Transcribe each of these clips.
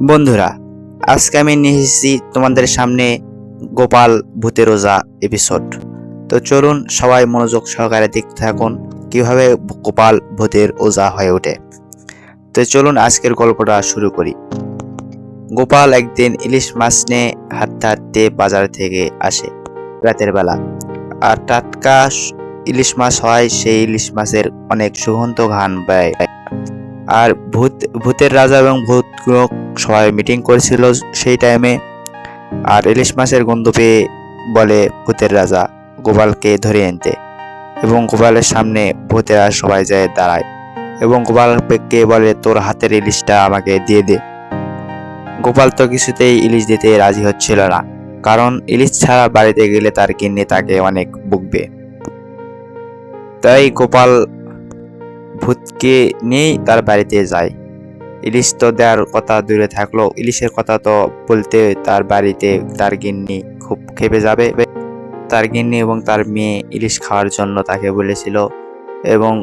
বন্ধুরা, আজকে আমি নিয়ে এসেছি তোমাদের সামনে গোপাল ভূতের ওজা এপিসোড। তো চলুন সবাই মনোযোগ সহকারে দেখতে থাকুন কিভাবে গোপাল ভূতের ওজা হয়ে ওঠে। তো চলুন আজকের গল্পটা শুরু করি। গোপাল একদিন ইলিশ মাছ নিয়ে হাঁটতে হাঁটতে বাজার থেকে আসে রাতের বেলা। আর টাটকা ইলিশ মাছ হয়, সেই ইলিশ মাছের অনেক সুগন্ধ ঘ্রাণ বেয়। আর ভূতের রাজা এবং ভূত সবাই মিটিং করেছিল সেই টাইমে। আর ইলিশ মাছের গন্ধ পেয়ে বলে ভূতের রাজা গোপালকে ধরে আনতে, এবং গোপালের সামনে ভূতেরা সবাই যায় দাঁড়ায় এবং গোপালকে বলে, তোর হাতের ইলিশটা আমাকে দিয়ে দে। গোপাল তো কিছুতেই ইলিশ দিতে রাজি হচ্ছিল না, কারণ ইলিশ ছাড়া বাড়িতে গেলে তার গিন্নি তাকে অনেক বকবে। তাই গোপাল ভূতকে নিয়েই তার বাড়িতে যায়। ইলিশ তো দেওয়ার কথা দূরে থাকলো, ইলিশের কথা তো বলতে তার বাড়িতে তার গিন্নি খুব খেপে যাবে। তার গিন্নি এবং তার মেয়ে ইলিশ খাওয়ার জন্য তাকে বলেছিল, এবং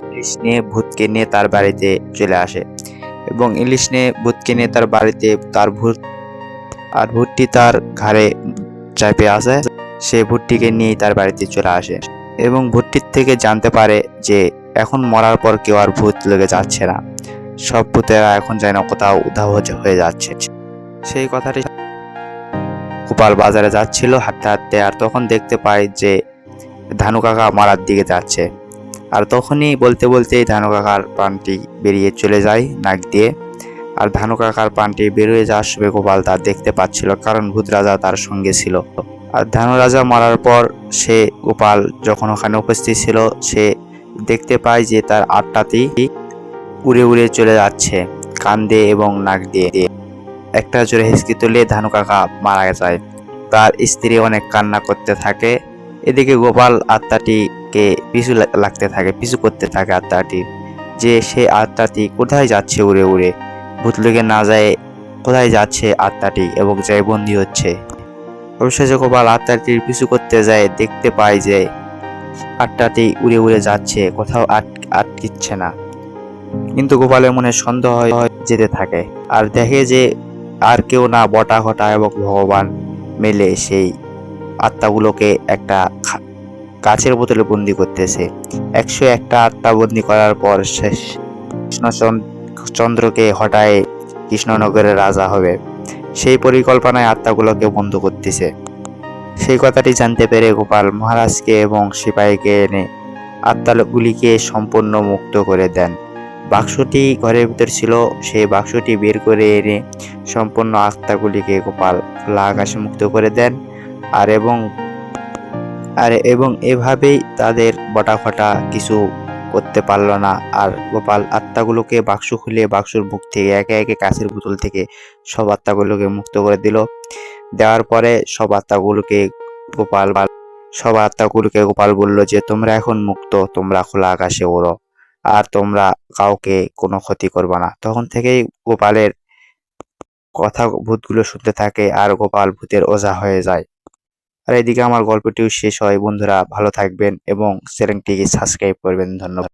ইলিশ নিয়ে ভূতকে নিয়ে তার বাড়িতে চলে আসে। এবং ইলিশ নিয়ে ভূতকে নিয়ে তার বাড়িতে তার ভূতটি তার ঘাড়ে চাপে আসে। সে ভূতটিকে নিয়েই তার বাড়িতে চলে আসে এবং ভূতটির থেকে জানতে পারে যে এখন মরার পর কেউ আর ভূত লেগে যাচ্ছে না, সব ভূতেরা এখন যেন কোথাও উধাও হয়ে যাচ্ছে। সেই কথাটি গোপাল বাজারে যাচ্ছিল হাঁটতে হাঁটতে, আর তখন দেখতে পায় যে ধানু কাকা মারার দিকে যাচ্ছে। আর তখনই বলতে বলতেই ধানু কাকার প্রাণটি বেরিয়ে চলে যায় নাক দিয়ে। আর ধানু কাকার প্রাণটি বেরিয়ে যাওয়ার সময় গোপাল তা দেখতে পাচ্ছিল, কারণ ভূত রাজা তার সঙ্গে ছিল। আর ধানু রাজা মারার পর সে গোপাল যখন ওখানে উপস্থিত ছিল, সে দেখতে পায় যে তার আত্মাটি উড়ে উড়ে চলে যাচ্ছে কান দিয়ে এবং নাক দিয়ে। একটা জোরে হেসকি তুলে ধানু কাকা মারা যায়। তার স্ত্রী অনেক কান্না করতে থাকে। এদিকে গোপাল আত্মাটিকে পিছু করতে থাকে আত্মাটি, যে সে আত্মাটি কোথায় যাচ্ছে উড়ে উড়ে, ভূতলোকে না যায় কোথায় যাচ্ছে আত্মাটি এবং যায় বন্দী হচ্ছে। অবশেষে গোপাল আত্মাটির পিছু করতে যায়, দেখতে পায় যে আত্মাটি উড়ে উড়ে যাচ্ছে, কোথাও আটকিচ্ছে না। কিন্তু গোপালের মনে সন্দেহ হয় যেতে থাকে, আর দেখে যে আর কেউ না, বটা ঘটা এবং ভগবান মিলে সেই আত্মাগুলোকে একটা কাচের বোতলে বন্দি করতেছে। 101টা আত্মা বন্দি করার পর শেষ কৃষ্ণচন্দ্রকে হটায় কৃষ্ণনগরের রাজা হবে, সেই পরিকল্পনায় আত্মাগুলোকে বন্ধ করতেছে। সেই কথাটি জানতে পেরে গোপাল মহারাজকে এবং সিপাহীকে এনে আত্মাগুলিকে সম্পূর্ণ মুক্ত করে দেন। বাক্সটি ঘরের ভিতর ছিল, সেই বাক্সটি বের করে এনে সম্পূর্ণ আত্মাগুলিকে গোপাল খোলা আকাশে মুক্ত করে দেন। এবং এভাবেই তাদের বটাফটা কিছু করতে পারল না। আর গোপাল আত্মাগুলোকে বাক্স খুলে বাক্সর মুখ থেকে একে একে কাঁচের বোতল থেকে সব আত্মাগুলোকে মুক্ত করে দেওয়ার পরে সব আত্মাগুলোকে গোপাল বলল যে তোমরা এখন মুক্ত, তোমরা খোলা আকাশে ওড়ো, আর তোমরা কাউকে কোনো ক্ষতি করবে না। তখন থেকেই গোপালের কথা ভূতগুলো শুনতে থাকে, আর গোপাল ভূতের ওঝা হয়ে যায়। আর এদিকে আমার গল্পটিও শেষ হয়। বন্ধুরা ভালো থাকবেন এবং চ্যানেলটিকে সাবস্ক্রাইব করবেন। ধন্যবাদ।